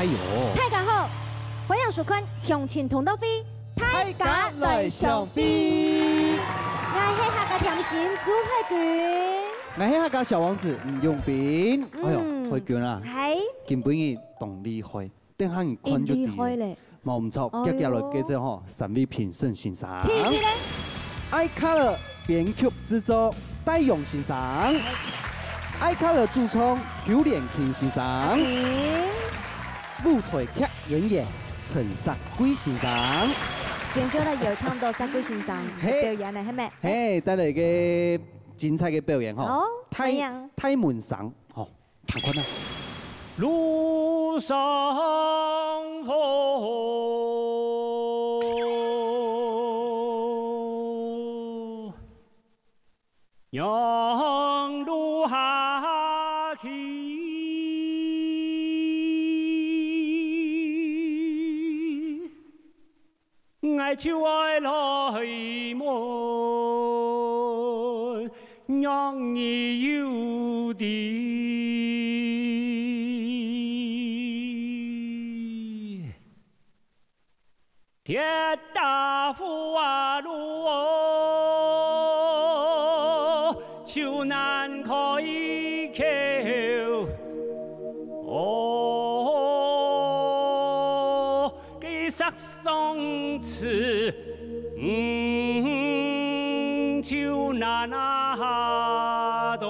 哎呦，太感好，欢迎收看《乡亲同道飞》，太家来上飞。我是客家甜心朱慧君，我是客家小王子吴永斌。哎呦，慧君啊，係根本伊動厲害，等下你看就啲。咧，冇唔錯，接下來嘅隻嗬，三位評審先生。天氣咧，艾卡勒編曲製作戴勇先生，艾卡勒主創邱連慶先生，舞台劇演員陳薩貴先生。變咗啦，又唱到薩貴先生表演啦，係咪？嘿，帶來嘅精彩嘅表演嗬，太門上，嗬，睇看啦。路上風，讓路下去，愛就愛來門，讓你有地。鐵打富啊路哦，就難可以求哦，給殺生詞，就難拿到。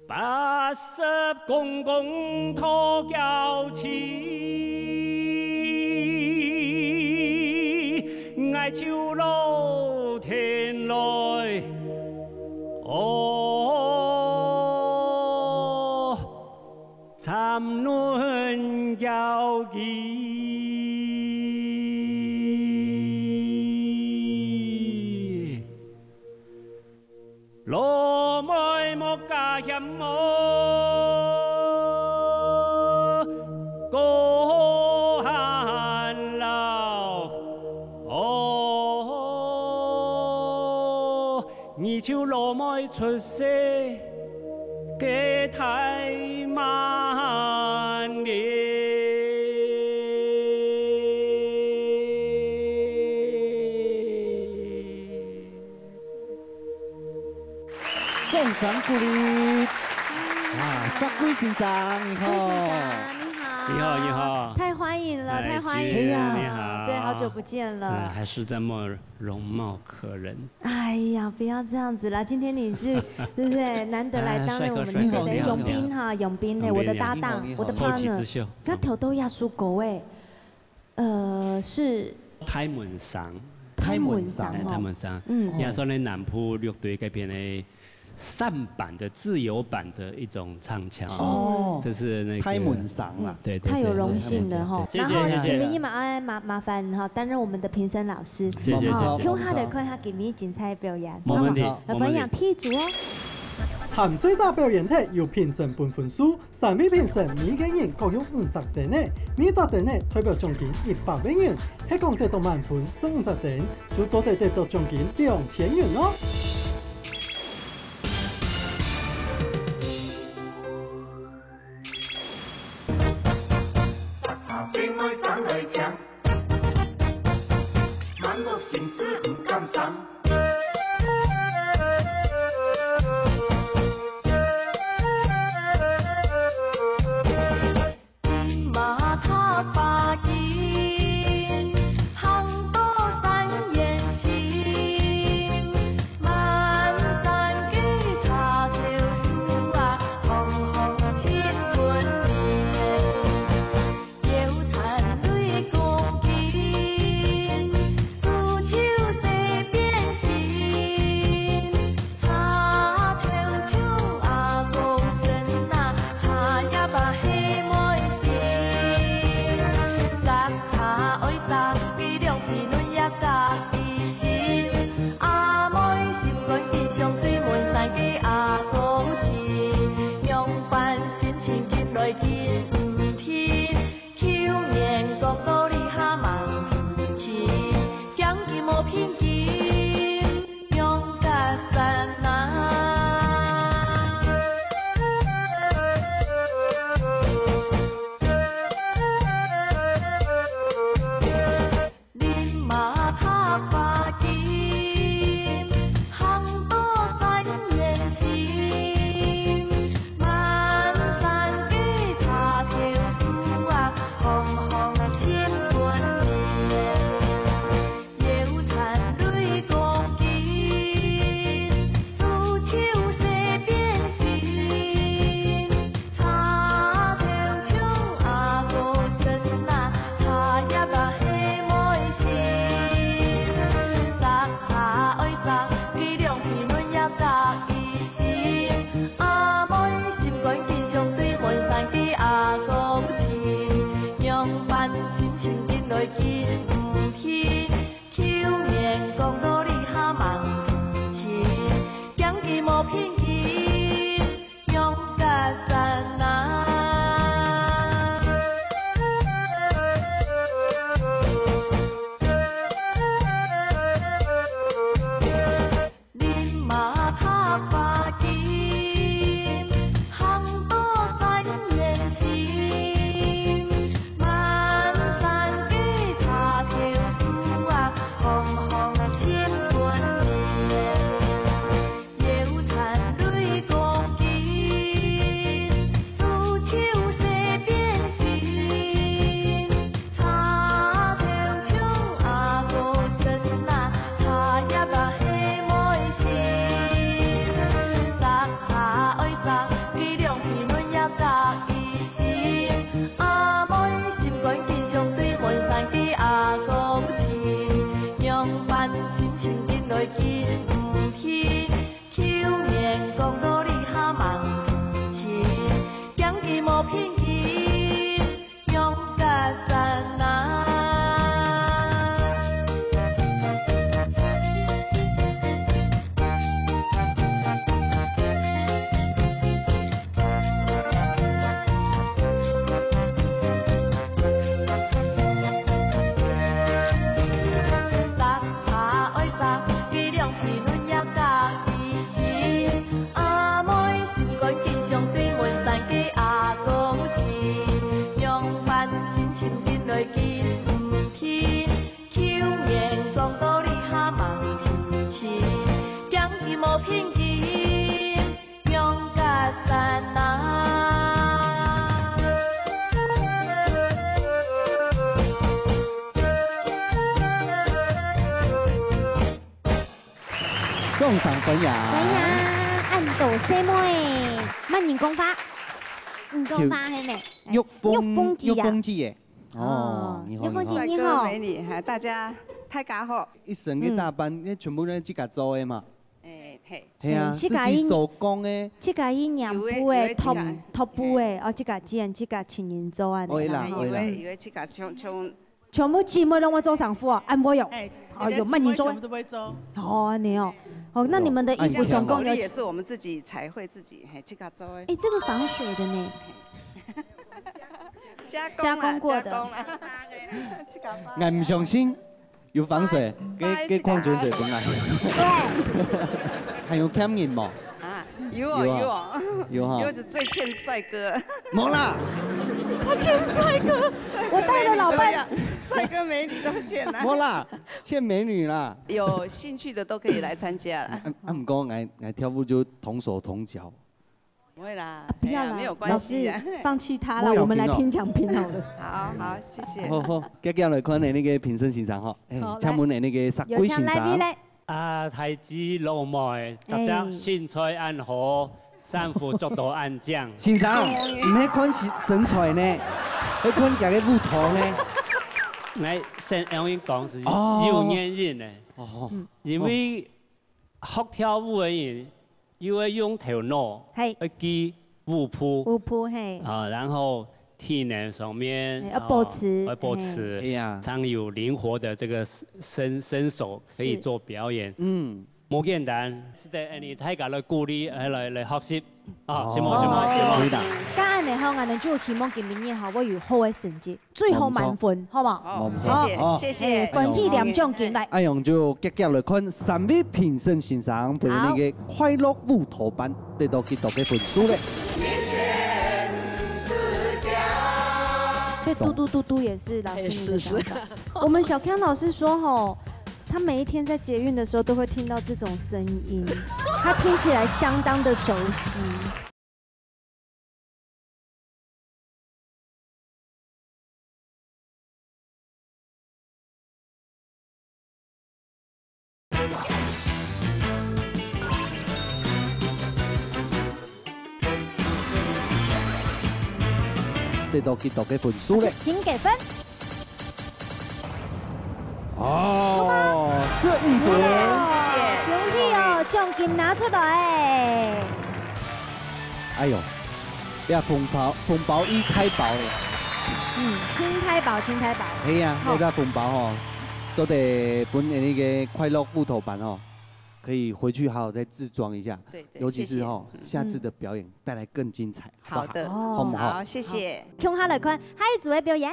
80公公托交起，愛就露天來，哦，參論交記，羅妹莫加險麼？過寒流，哦，你就羅妹出世，給太慢了。掌聲鼓勵！啊，薩貴先生你好。你好，你好，太歡迎了，太歡迎了，你好，對，好久不見了，還是這麼容貌可人。哎呀，不要這樣子啦！今天你是對不對？難得來擔任我們的永斌哈，永斌呢，我的搭檔，我的 partner，他頭都要梳狗哎，是太門桑，太門桑，太門桑，也算係南部樂隊改編的善版的自由版的一種唱腔哦，這是那個太門桑啦，對，太有榮幸了哈。然後謝謝你們一麻煩哈，擔任我們的評審老師，謝謝。聽下嚟看下給你精彩表演，冇問題，來分享剔組哦。參賽者表演體由評審判分數，3位評審每個人各有50點呢，每10點呢代表獎金100萬元，係講得到滿分50點，就做得到獎金2000元咯。马来紧唔去，口面讲道理哈忙是，讲技无偏激，勇敢善人。你嘛他把金，行多三年心，满山的茶条树啊，红红青春年，有叹泪光金，苏秋西变心，茶条唱阿哥真啊，茶叶把黑妹心，摘茶爱摘，力量皮嫩也摘伊心，阿妹心肝坚强对门山的阿公亲，用办心情紧来紧唔去，口面讲道理哈忙是，讲技无偏激，勇敢善人。摘茶爱摘，力量皮嫩也摘伊心，阿妹心肝坚强对门山的阿公亲，用办心情紧来紧唔去，口面讲道理哈忙是，讲技无偏激，勇敢善人。送上分来呀！呀，按斗 C 妹，慢年功法，功法系咩？玉峰记啊，记耶！哦，你好，你好玉峰记。帅你好哥美女，还大家大家好。一整个大班，那全部人自家做的嘛。哎嘿，系啊，自己手工的。这个伊娘布的 top 布的，哦，这个既然这个情人做啊，会啦以为去甲冲，全部姊妹拢会做上夫啊，按摩用。哦，有慢年做。全部都会做。哦，你哦，哦，那你们的衣服总共有也是我们自己彩绘自己，嘿，自己做的。哎，这个防水的呢。加工过的。俺唔相信有防水，给矿泉水本来。对。还有看面冇？啊，有哈，是最欠帅哥。冇啦，他欠帅哥，我带了老伴，帅哥美女都欠啦。冇啦，欠美女啦。有兴趣的都可以来参加了。唔讲，俺跳舞就同手同脚。不会啦，不要了，没有关系啊。放弃他了，我们来听奖评好了。好，谢谢。好，接下来看你那个评审欣赏哈，请问你那个杀龟欣赏。啊，太子老妹，大家兴趣按好，三伏速度按降。欣赏，唔係看身材呢，係看家嘅舞台呢。嚟先用英講是有原因嘅，因為學跳舞嘅人要用頭腦去記舞譜，嘿，啊，然後體能上面要保持，常有靈活的這個身手可以做表演。冇簡單，是得你大家來鼓勵來學習，啊，希望。咁按嚟講，我哋就希望今年好會有好嘅成績，最後滿分，好冇？謝謝。分體2獎金嚟。阿勇就接下來看3位評審欣賞俾你嘅快樂舞台班得到幾多嘅分數咧？所以嘟嘟也是老師的想法。我們小康老師說吼。他每一天在捷運的時候都會聽到這種聲音，他聽起來相當的熟悉。得到幾多嘅分數咧？請給分。哦，攝影師，謝謝，容易哦，獎金拿出來。哎呦，呀，紅包已開爆了。青苔太保，青太保。系啊，那个红包吼，做得本那个快乐木头版哦，可以回去好好再自装一下。对，尤其是吼下次的表演带来更精彩。好的，好不好？好，谢谢。向下来看，下一组的表演。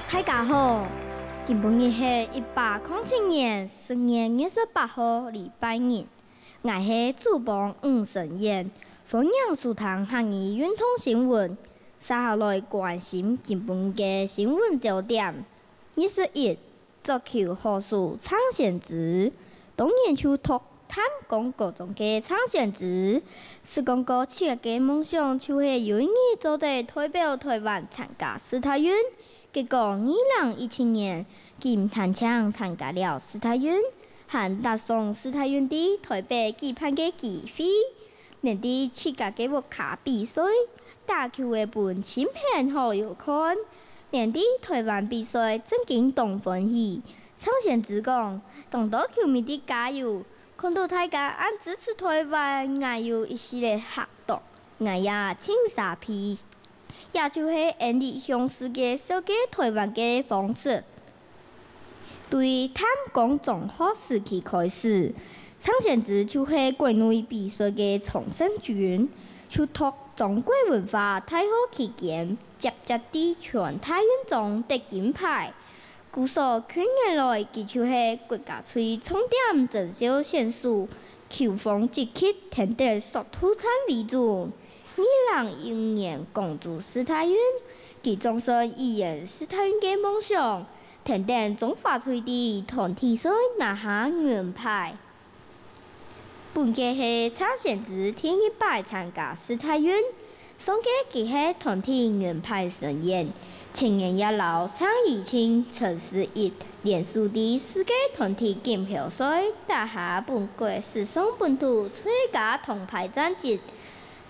大家好，今晡日是1807年10月28號禮拜日，我是主播吳晨燕，歡迎收聽客語運動新聞。接下來關心今晡嘅新聞焦點。21，足球好手蔡彥之，當年就托探講各種嘅蔡彥之，是講過7個嘅夢想就是有意做地代表台灣參加世大運。結果2017年，佢坦強參加了世大運，還搭上世大運的台北舉辦嘅機會，連啲7個嘅活卡比賽，打球嘅本錢片好有看，連啲台灣比賽正經動歡喜。蔡彥之講，當到球迷的加油，看到大家按支持台灣，我有一系列活動，我也請傻批。也就是演繹向世界紹介台灣嘅方式。對探講從學時期開始，蔡彥之就是國內比賽嘅常勝軍，就託中國文化大學期間，接地全大運中得金牌。據說去年來，佢就是國家隊重點徵召選手，球風積極，天天率土參為主。2015年公主世大運，佢總算實現世大運嘅夢想，天天中華隊的團體賽拿下銀牌。本屆係蔡彥之第一擺參加世大運，上屆佢係團體銀牌盛宴，前年也留蔡宜青、陳思逸連續的世界團體錦標賽拿下本國史上本土最佳銅牌戰績。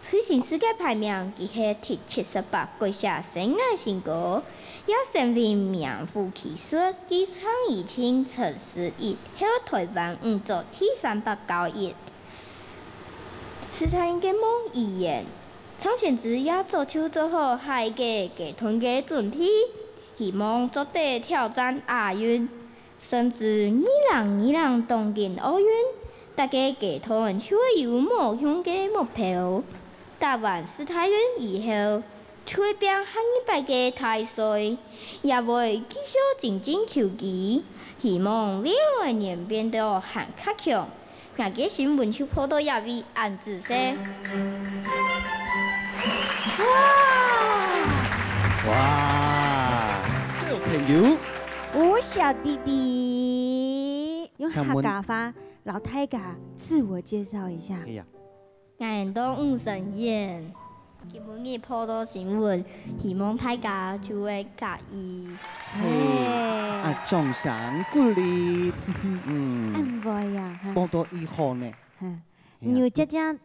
推行世界排名，佢係第78跪下生涯新高，也成為名副其實嘅蔡宜青、陳思逸，喺台灣唔做第391。世大運嘅夢已圓，蔡彥之也做出做好下個階段嘅準備，希望做得挑戰亞運，甚至2020東京奧運，大家階段就會有目標嘅目標。打完世大運以後，就會變下一擺嘅大賽，也會繼續精進球技，希望未來年變得更加強。我嘅新聞就報道也為安子些。哇！小朋友，吳小弟弟，用客家話，老太家自我介紹一下。我到吳晨燕，今晡日報道新聞，希望大家就會介意。啊，眾賞鼓勵，安慰呀，報道以後呢？有即將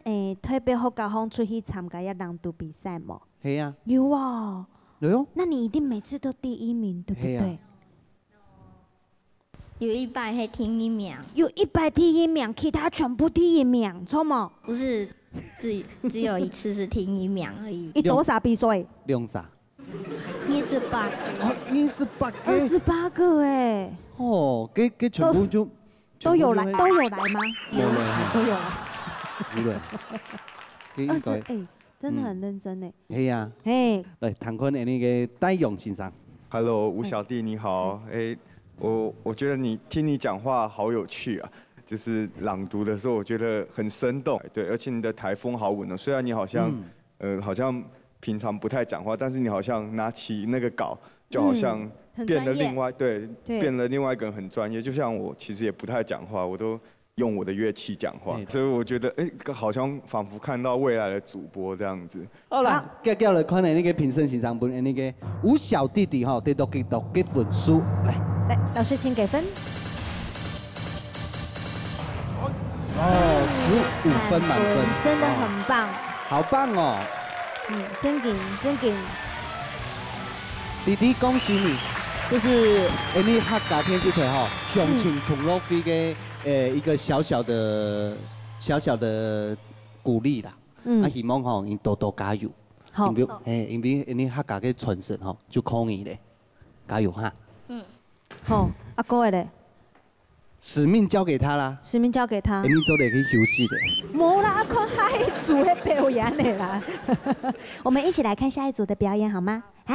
台北客家風出去參加一朗讀比賽冇？係啊。有啊。有。那你一定每次都第一名，對不對？有一擺係第一名。有一擺第一名，其他全部第一名，錯嗎？不是。只有一次是第一名而已。你多少比賽？用啥？28個。哦，28個。28個哎。哦，給全部就都有來嗎？有來，都有來。有來。20哎，真的很認真哎。係啊。哎。來，談看那個戴勇先生。Hello， 吳小弟你好。哎，我覺得聽你講話好有趣啊。就是朗讀的時候，我覺得很生動，對，而且你的台風好穩哦。雖然你好像，好像平常不太講話，但是你好像拿起那個稿，就好像變了另外，對，變了另外一個人很專業。就像我其實也不太講話，我都用我的樂器講話，所以我覺得，好像仿佛看到未來的主播這樣子。好啦，接下來看那個評審欣賞本那個吳小弟弟哈，得到幾多個分數？來，老師請給分。15分滿分，真的很棒，好棒哦！真勁，弟弟恭喜你，这是你客家天之腿哈，向前同路飞的一个小小的鼓励啦。啊，希望吼因多多加油。好。因为你客家嘅传承吼就靠你咧，加油哈。好，阿哥的咧。使命交给他啦。使命交给他。你做得可以休息的。冇啦，看下一组的表演的啦。我们一起来看下一组的表演好吗？嗨。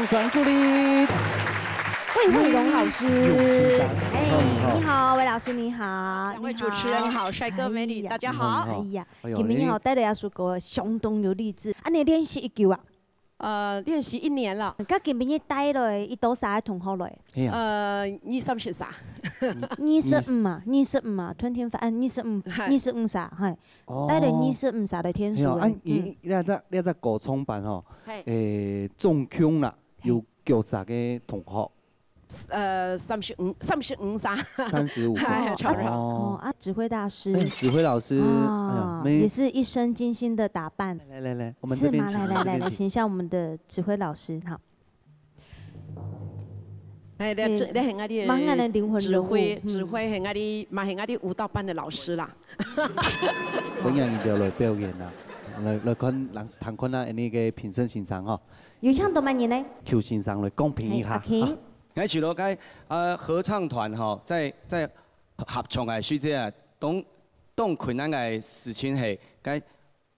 声鼓励。魏慧荣老师，你好，魏老师你好，两位主持人好，帅哥美女大家好。哎呀，今天好带来一首歌，相当有励志。你练习一久啊？練習1年啦。咁今年帶落伊多少同學來？23啥？25啊，25啊，春天發25啥，係帶來25啥的天數。你只高中班吼，總共啦有幾啥個同學？35啥？35個，差不多。哦啊，指揮大師，指揮老師，也是一身精心的打扮。來，我們這邊請，來，請一下我們的指揮老師，好。你係我哋盲人的靈魂人物，指揮係我哋，嘛係我哋舞蹈班的老師啦。等下你就來表演啦，來看譚坤啊，呢個評審欣賞吼。有請動漫人呢？求欣賞來公平一下。我除了該合唱團吼，在合唱嘅時節啊，當困難嘅事情係該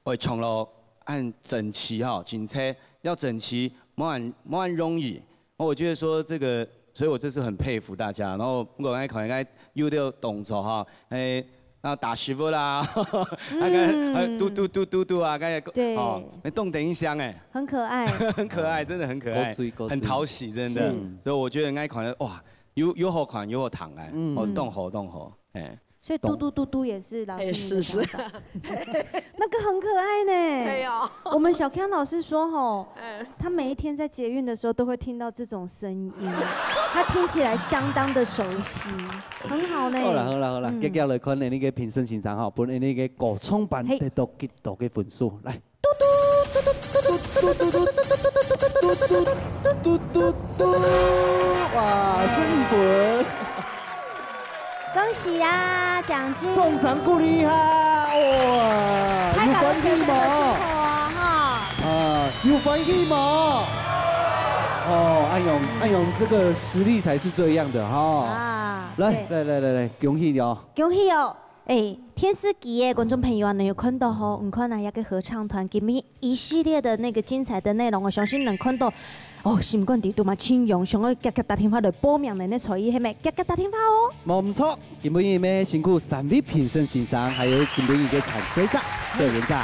會唱咯按整齊哈，警車要整齊，冇按容易。我覺得說這個，所以我這次很佩服大家。然後不過可能該有啲動作哈，然後打師傅啦，嘟啊，該哦，動等一箱哎，很可愛，很可愛，真的很可愛，很討喜，真的。所以我覺得該可能哇，有好款，有好糖哎，哦，動好，哎。所以嘟也是老師是，那個很可愛呢。對哦。我們小康老師說吼，他每一天在捷運的時候都會聽到這種聲音，他聽起來相當的熟悉，很好呢。好啦，接下來看你呢個評審欣賞哈，本呢個高中班得到幾多個分數？來，嘟，哇，4分。恭喜呀，獎金！眾賞鼓勵哈，哇，有歡喜冇？有歡喜冇？哦，安永這個實力才是這樣的哈。來，恭喜你哦！恭喜哦！天使機的觀眾朋友啊，能有看到吼？唔看那一個合唱團，今日一系列的那個精彩的內容，我相信能看到。哦，心肝地度嘛，請用上去夾打電話來報名人的才藝，係咪？夾打電話哦。冇錯，今日咩辛苦3位評審欣賞，還有今日嘅產水者表演者，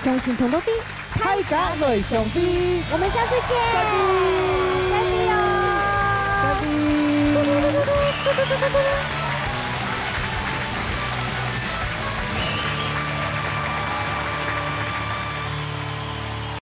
向前同到啲，大家來相比，我們下次見。